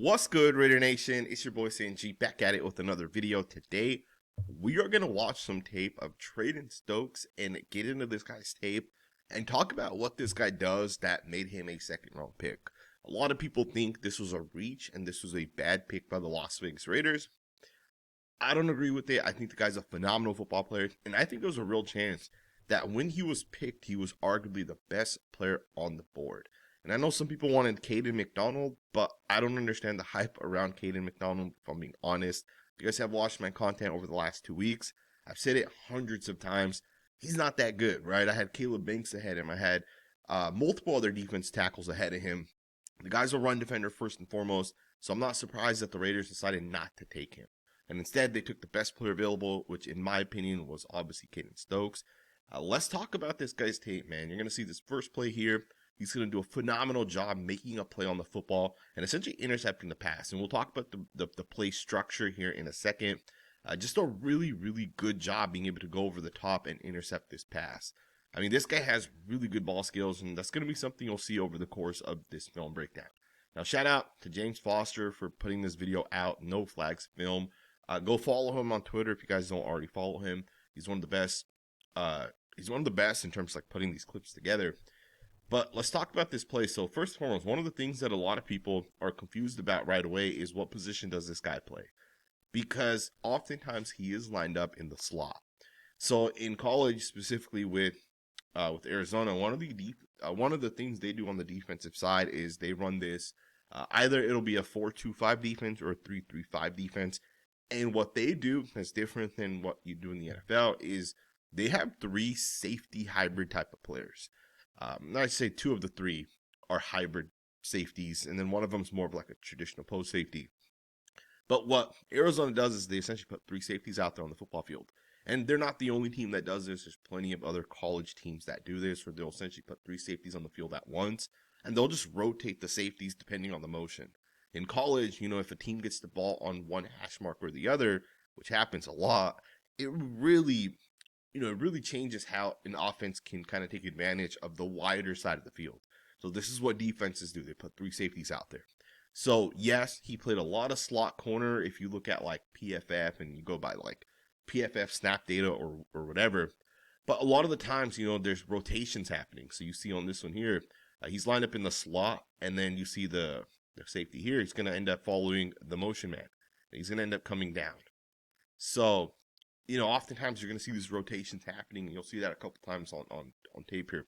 What's good, Raider Nation? It's your boy Sanjit back at it with another video. Today, we are going to watch some tape of Treydan Stukes and get into this guy's tape and talk about what this guy does that made him a second-round pick. A lot of people think this was a reach and this was a bad pick by the Las Vegas Raiders. I don't agree with it. I think the guy's a phenomenal football player, and I think there's a real chance that when he was picked, he was arguably the best player on the board. And I know some people wanted Caden McDonald, but I don't understand the hype around Caden McDonald, if I'm being honest. If you guys have watched my content over the last 2 weeks, I've said it hundreds of times. He's not that good, right? I had Caleb Banks ahead of him. I had multiple other defense tackles ahead of him. The guy's a run defender first and foremost, so I'm not surprised that the Raiders decided not to take him. And instead, they took the best player available, which in my opinion was obviously Treydan Stukes. Let's talk about this guy's tape, man. You're going to see this first play here. He's going to do a phenomenal job making a play on the football and essentially intercepting the pass. And we'll talk about the play structure here in a second. Just a really, really good job being able to go over the top and intercept this pass. I mean, this guy has really good ball skills, and that's going to be something you'll see over the course of this film breakdown. Now, shout out to James Foster for putting this video out, No Flags Film. Go follow him on Twitter if you guys don't already follow him. He's one of the best. He's one of the best in terms of like putting these clips together. But let's talk about this play. So first and foremost, one of the things that a lot of people are confused about right away is what position does this guy play? Because oftentimes he is lined up in the slot. So in college, specifically with Arizona, one of the things they do on the defensive side is they run this. Either it'll be a 4-2-5 defense or a 3-3-5 defense. And what they do that's different than what you do in the NFL is they have 3 safety hybrid type of players. I'd say 2 of the 3 are hybrid safeties, and then one of them is more of like a traditional post safety. But what Arizona does is they essentially put 3 safeties out there on the football field. And they're not the only team that does this. There's plenty of other college teams that do this, where they'll essentially put 3 safeties on the field at once, and they'll just rotate the safeties depending on the motion. In college, if a team gets the ball on one hash mark or the other, which happens a lot, it really changes how an offense can kind of take advantage of the wider side of the field. So this is what defenses do. They put 3 safeties out there. So yes, he played a lot of slot corner if you look at like PFF and you go by like PFF snap data or whatever. But a lot of the times, there's rotations happening. So you see on this one here, he's lined up in the slot, and then you see the safety here. He's going to end up following the motion man. He's going to end up coming down. So oftentimes you're going to see these rotations happening, and you'll see that a couple times on tape here.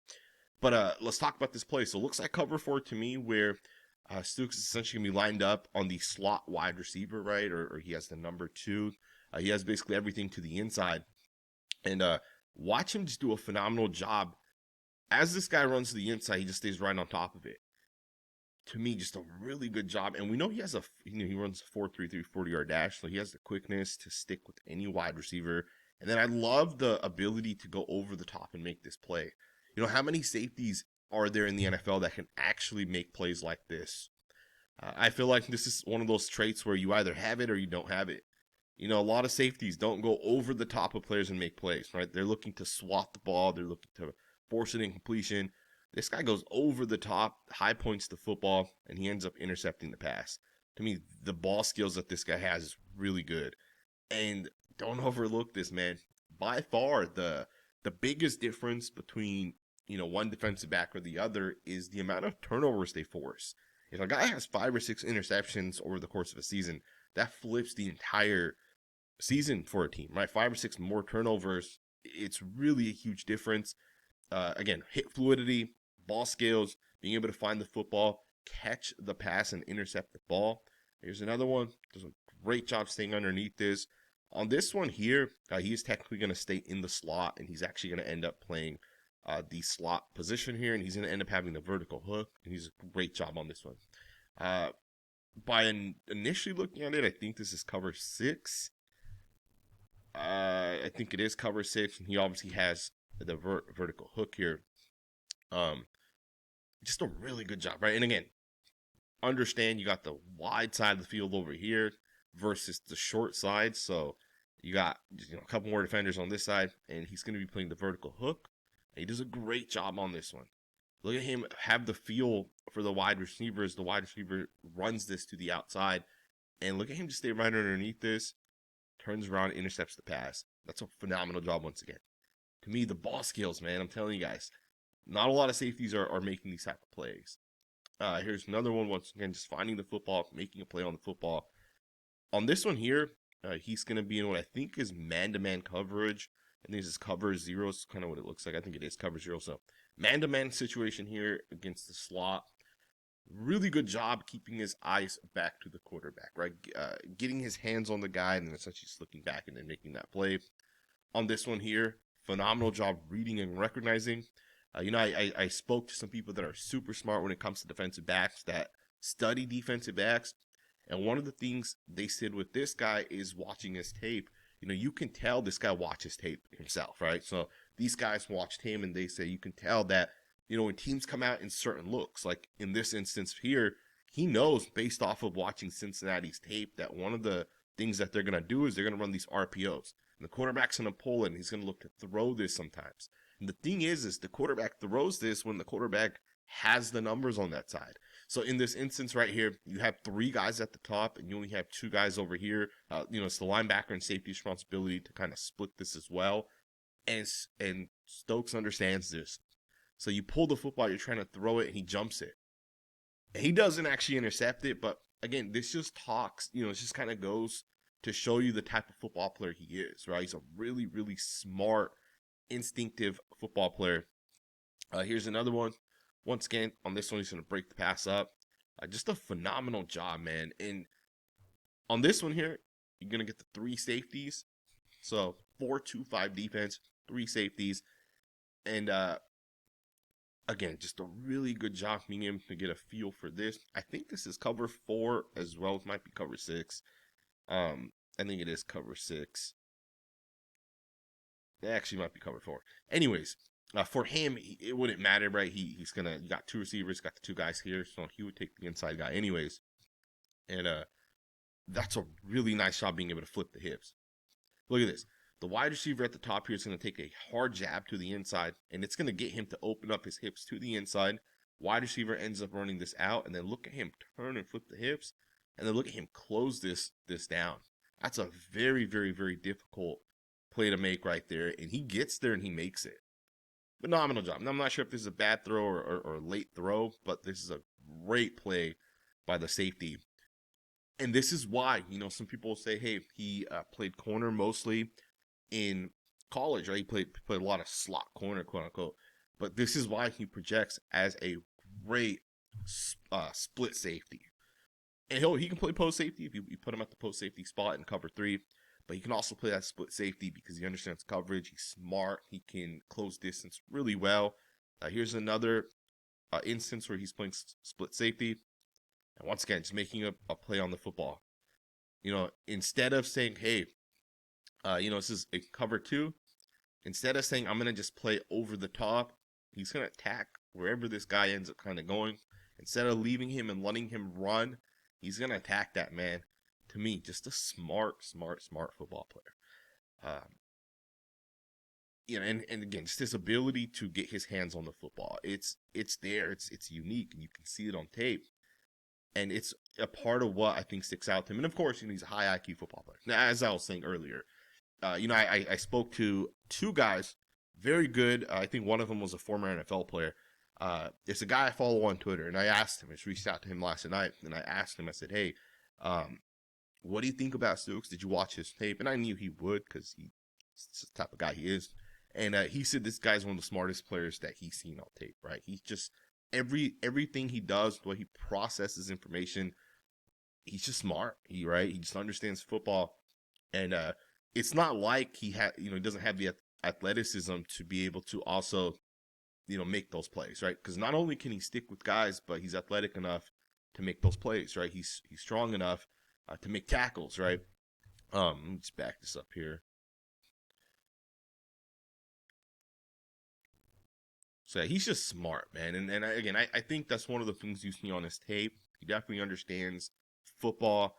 But let's talk about this play. So it looks like cover 4 to me, where Stukes is essentially going to be lined up on the slot wide receiver, right? Or he has the number 2. He has basically everything to the inside. And watch him just do a phenomenal job. As this guy runs to the inside, he just stays right on top of it. To me, just a really good job. And we know he has he runs a 4.33 40-yard dash, so he has the quickness to stick with any wide receiver. And then I love the ability to go over the top and make this play. How many safeties are there in the NFL that can actually make plays like this? I feel like this is one of those traits where you either have it or you don't have it. A lot of safeties don't go over the top of players and make plays, right? They're looking to swat the ball. They're looking to force it in completion. This guy goes over the top, high points the football, and he ends up intercepting the pass. To me, the ball skills that this guy has is really good. And don't overlook this, man. By far, the biggest difference between, one defensive back or the other is the amount of turnovers they force. If a guy has 5 or 6 interceptions over the course of a season, that flips the entire season for a team, right? 5 or 6 more turnovers. It's really a huge difference. Again, hit fluidity, ball skills, being able to find the football, catch the pass, and intercept the ball. Here's another one. Does a great job staying underneath this. On this one here, he is technically going to stay in the slot, and he's actually going to end up playing the slot position here, and he's going to end up having the vertical hook, and he's a great job on this one. By initially looking at it, I think this is cover 6. I think it is cover 6, and he obviously has the vertical hook here. Just a really good job, right? And again, understand you got the wide side of the field over here versus the short side. So you got a couple more defenders on this side, and he's going to be playing the vertical hook. And he does a great job on this one. Look at him have the feel for the wide receivers. The wide receiver runs this to the outside. And look at him just stay right underneath this, turns around, intercepts the pass. That's a phenomenal job once again. To me, the ball skills, man, I'm telling you guys, not a lot of safeties are making these type of plays. Here's another one, once again, just finding the football, making a play on the football. On this one here, he's going to be in what I think is man-to-man coverage. I think this is cover zero. It's kind of what it looks like. I think it is cover zero. So man-to-man situation here against the slot. Really good job keeping his eyes back to the quarterback, right? Getting his hands on the guy and then essentially just looking back and then making that play. On this one here, phenomenal job reading and recognizing. I spoke to some people that are super smart when it comes to defensive backs, that study defensive backs. And one of the things they said with this guy is watching his tape. You can tell this guy watches tape himself, right? So these guys watched him and they say you can tell that, when teams come out in certain looks, like in this instance here, he knows based off of watching Cincinnati's tape that one of the things that they're going to do is they're going to run these RPOs. And the quarterback's going to pull it and he's going to look to throw this sometimes. And the thing is the quarterback throws this when the quarterback has the numbers on that side. So in this instance right here, you have 3 guys at the top and you only have 2 guys over here. It's the linebacker and safety's responsibility to kind of split this as well. And Stokes understands this. So you pull the football, you're trying to throw it, and he jumps it. And he doesn't actually intercept it, but again, this just talks, it just kind of goes to show you the type of football player he is, right? He's a really, really smart, instinctive football player. Here's another one. Once again, on this one, he's going to break the pass up. Just a phenomenal job, man. And on this one here, you're going to get the 3 safeties. So 4-2-5 defense, 3 safeties. And again, just a really good job being able to get a feel for this. I think this is cover 4 as well. It might be cover 6. I think it is cover 6. It actually might be cover 4. Anyways, for him, it wouldn't matter, right? He got 2 receivers, got the 2 guys here, so he would take the inside guy anyways. And that's a really nice job being able to flip the hips. Look at this. The wide receiver at the top here is going to take a hard jab to the inside, and it's going to get him to open up his hips to the inside. Wide receiver ends up running this out, and then look at him turn and flip the hips, and then look at him close this down. That's a very, very, very difficult play to make right there, and he gets there and he makes it. Phenomenal job. Now, I'm not sure if this is a bad throw or late throw, but this is a great play by the safety. And this is why, some people will say, hey, he played corner mostly in college, right? He played a lot of slot corner, quote unquote. But this is why he projects as a great split safety. And he can play post safety if you put him at the post safety spot in cover 3. But he can also play that split safety because he understands coverage. He's smart. He can close distance really well. Here's another instance where he's playing split safety. And once again, just making a play on the football. Instead of saying, hey, this is a cover 2. Instead of saying, I'm going to just play over the top, he's going to attack wherever this guy ends up kind of going. Instead of leaving him and letting him run, he's going to attack that man. To me, just a smart football player. And again, just his ability to get his hands on the football. It's there. It's unique, and you can see it on tape. And it's a part of what I think sticks out to him. And of course, he's a high IQ football player. Now, as I was saying earlier, I spoke to 2 guys, very good. I think one of them was a former NFL player. It's a guy I follow on Twitter, and I asked him. I just reached out to him last night, and I asked him. I said, hey, what do you think about Stukes? Did you watch his tape? And I knew he would because he's the type of guy he is. And he said this guy's one of the smartest players that he's seen on tape, right? He's just everything he does, the way he processes information, he's just smart. He just understands football, and it's not like he doesn't have the athleticism to be able to also, make those plays, right? Because not only can he stick with guys, but he's athletic enough to make those plays, right? He's strong enough to make tackles, right? Let me just back this up here. So yeah, he's just smart, man. And I think that's one of the things you see on his tape. He definitely understands football.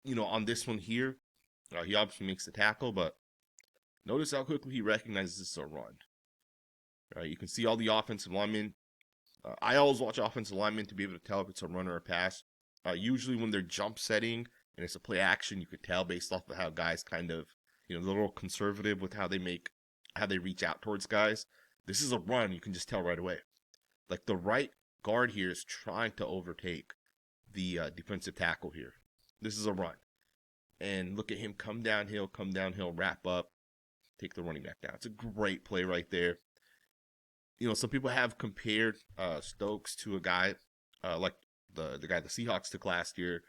On this one here, he obviously makes the tackle, but notice how quickly he recognizes this is a run. Right, you can see all the offensive linemen I always watch offensive linemen to be able to tell if it's a run or a pass. Usually when they're jump setting and it's a play action, you could tell based off of how guys kind of, they're a little conservative with how they reach out towards guys. This is a run, you can just tell right away. Like the right guard here is trying to overtake the defensive tackle here. This is a run. And look at him come downhill, wrap up, take the running back down. It's a great play right there. Some people have compared Stukes to a guy like the guy the Seahawks took last year.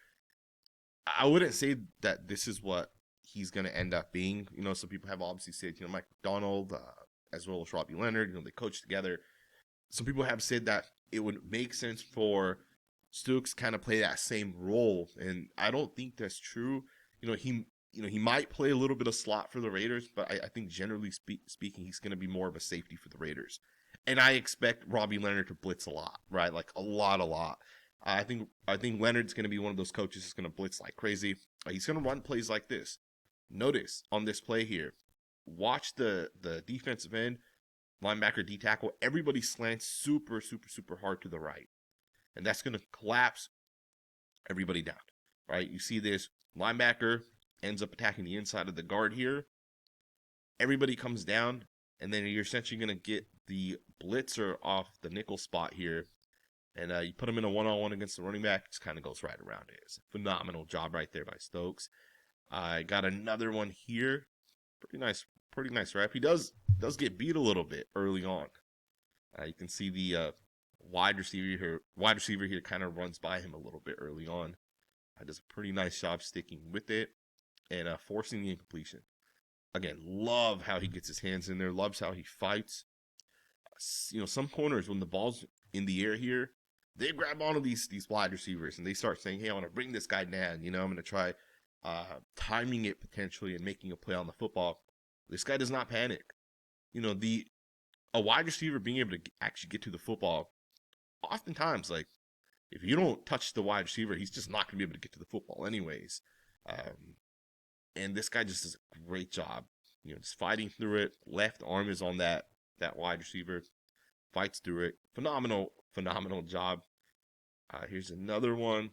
I wouldn't say that this is what he's going to end up being. Some people have obviously said, Mike McDonald, as well as Robbie Leonard, they coach together. Some people have said that it would make sense for Stukes kind of play that same role, and I don't think that's true. He might play a little bit of slot for the Raiders, but I think generally speaking, he's going to be more of a safety for the Raiders. And I expect Robbie Leonard to blitz a lot, right? Like a lot. I think Leonard's going to be one of those coaches who's going to blitz like crazy. He's going to run plays like this. Notice on this play here, watch the defensive end, linebacker, D tackle, everybody slants super hard to the right. And that's going to collapse everybody down, right? You see this linebacker ends up attacking the inside of the guard here. Everybody comes down, and then you're essentially going to get the blitzer off the nickel spot here. And you put him in a one-on-one against the running back, just kind of goes right around it. It's a phenomenal job right there by Stukes. I got another one here. Pretty nice rep. He does get beat a little bit early on. You can see the wide receiver here kind of runs by him a little bit early on. Does a pretty nice job sticking with it and forcing the incompletion. Again, love how he gets his hands in there. Loves how he fights. Some corners, when the ball's in the air here, they grab onto these wide receivers and they start saying, hey, I want to bring this guy down. I'm going to try timing it potentially and making a play on the football. This guy does not panic. A wide receiver being able to actually get to the football, oftentimes, like, if you don't touch the wide receiver, he's just not going to be able to get to the football anyways. And this guy just does a great job, just fighting through it. Left arm is on that wide receiver, fights through it. Phenomenal job. Here's another one.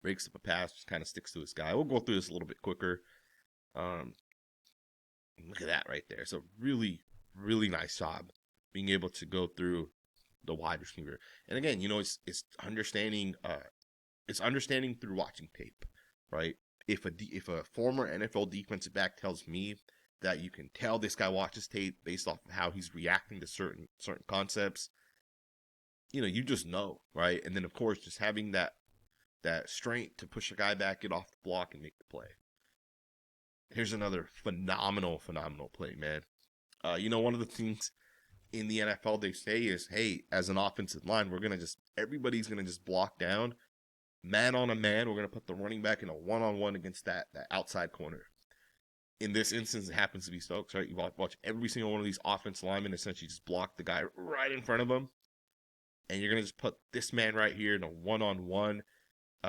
Breaks up a pass, just kind of sticks to this guy. We'll go through this a little bit quicker. Look at that right there. It's a really nice job being able to go through the wide receiver. And again, it's understanding. It's understanding through watching tape, right? If a former NFL defensive back tells me that you can tell this guy watches tape based off of how he's reacting to certain concepts, you just know, right? And then of course, just having that strength to push a guy back, get off the block, and make the play. Here's another phenomenal play, man. One of the things in the NFL they say is, hey, as an offensive line, everybody's gonna just block down, man on a man. We're gonna put the running back in a one-on-one against that outside corner. In this instance, it happens to be Stukes, right? You watch every single one of these offensive linemen essentially just block the guy right in front of them, and you're gonna just put this man right here in a one-on-one.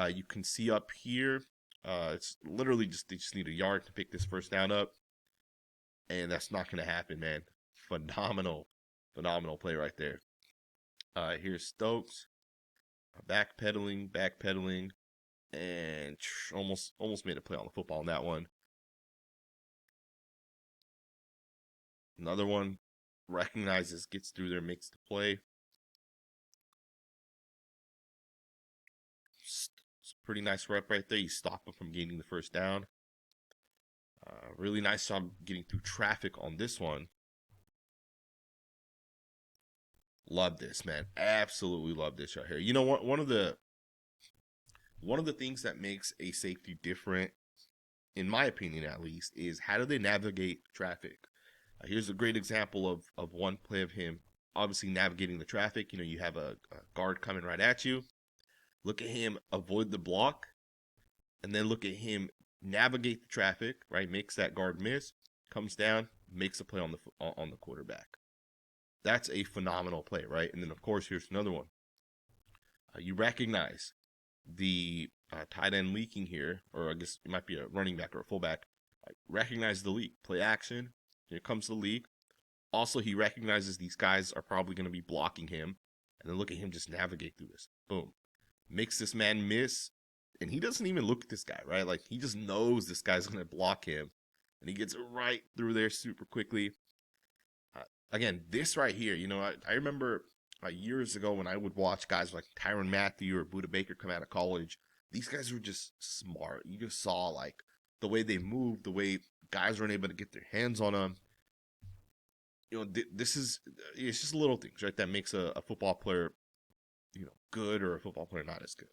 You can see up here, it's literally they just need a yard to pick this first down up, and that's not gonna happen, man. Phenomenal play right there. Here's Stukes, backpedaling, and almost made a play on the football on that one. Another one, recognizes, gets through there, makes the play. It's a pretty nice rep right there. You stop him from gaining the first down. Really nice job getting through traffic on this one. Love this, man. Absolutely love this right here. One of the things that makes a safety different, in my opinion at least, is how do they navigate traffic? Here's a great example of one play of him obviously navigating the traffic. You have a guard coming right at you. Look at him avoid the block, and then look at him navigate the traffic, right? Makes that guard miss, comes down, makes a play on the quarterback. That's a phenomenal play, right? And then, of course, here's another one. You recognize the tight end leaking here, or I guess it might be a running back or a fullback. Recognize the leak. Play action. Here comes the leak. Also, he recognizes these guys are probably going to be blocking him. And then look at him just navigate through this. Boom. Makes this man miss. And he doesn't even look at this guy, right? Like, he just knows this guy's going to block him. And he gets right through there super quickly. Again, this right here, you know, I remember years ago when I would watch guys like Tyrann Mathieu or Budda Baker come out of college. These guys were just smart. You just saw, like, the way they moved, the way guys weren't able to get their hands on them. You know, it's just little things, right, that makes a football player, you know, good, or a football player not as good.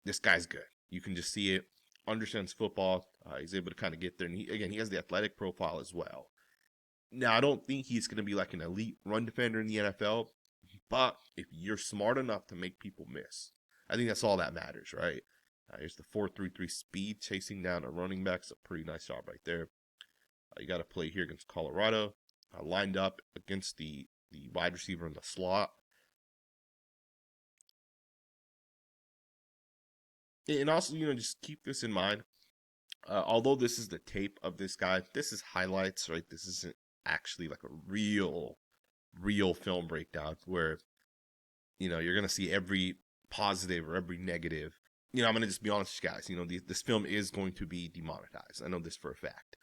This guy's good. You can just see it. Understands football. He's able to kind of get there. And he has the athletic profile as well. Now, I don't think he's going to be like an elite run defender in the NFL, but if you're smart enough to make people miss, I think that's all that matters, right? Here's the 4.33 speed, chasing down a running back. It's a pretty nice job right there. You got to play here against Colorado. Lined up against the wide receiver in the slot. And also, you know, just keep this in mind. Although this is the tape of this guy, this is highlights, right? This isn't actually like a real film breakdown where, you know, you're going to see every positive or every negative. You know, I'm going to just be honest with you guys. You know, this film is going to be demonetized. I know this for a fact.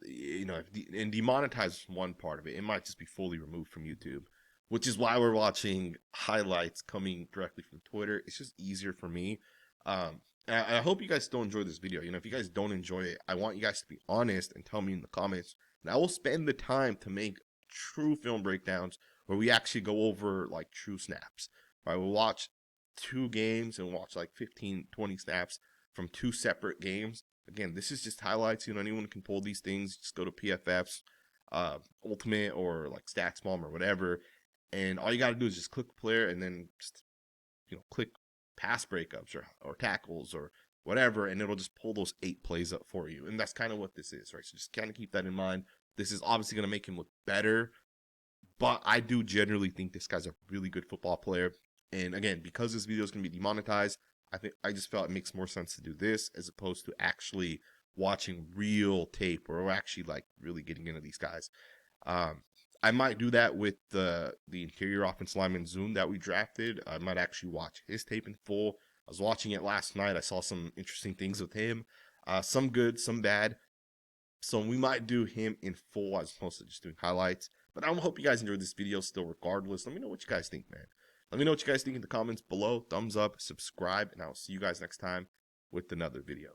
You know, and demonetize is one part of it. It might just be fully removed from YouTube, which is why we're watching highlights coming directly from Twitter. It's just easier for me. I hope you guys still enjoy this video. You know, if you guys don't enjoy it, I want you guys to be honest and tell me in the comments. And I will spend the time to make true film breakdowns where we actually go over like true snaps. Right? We'll watch 2 games and watch like 15, 20 snaps from 2 separate games. Again, this is just highlights. You know, anyone can pull these things. Just go to PFF's Ultimate or like StatsBomb or whatever. And all you got to do is just click player and then just, you know, click pass breakups or tackles or whatever, and it'll just pull those 8 plays up for you. And that's kind of what this is, right? So just kind of keep that in mind. This is obviously going to make him look better, but I do generally think this guy's a really good football player. And again, because this video is going to be demonetized, I just felt it makes more sense to do this as opposed to actually watching real tape or actually like really getting into these guys. I might do that with the interior offensive lineman Zoom that we drafted. I might actually watch his tape in full. I was watching it last night. I saw some interesting things with him. Some good, some bad. So we might do him in full as opposed to just doing highlights. But I hope you guys enjoyed this video still regardless. Let me know what you guys think, man. Let me know what you guys think in the comments below. Thumbs up, subscribe, and I'll see you guys next time with another video.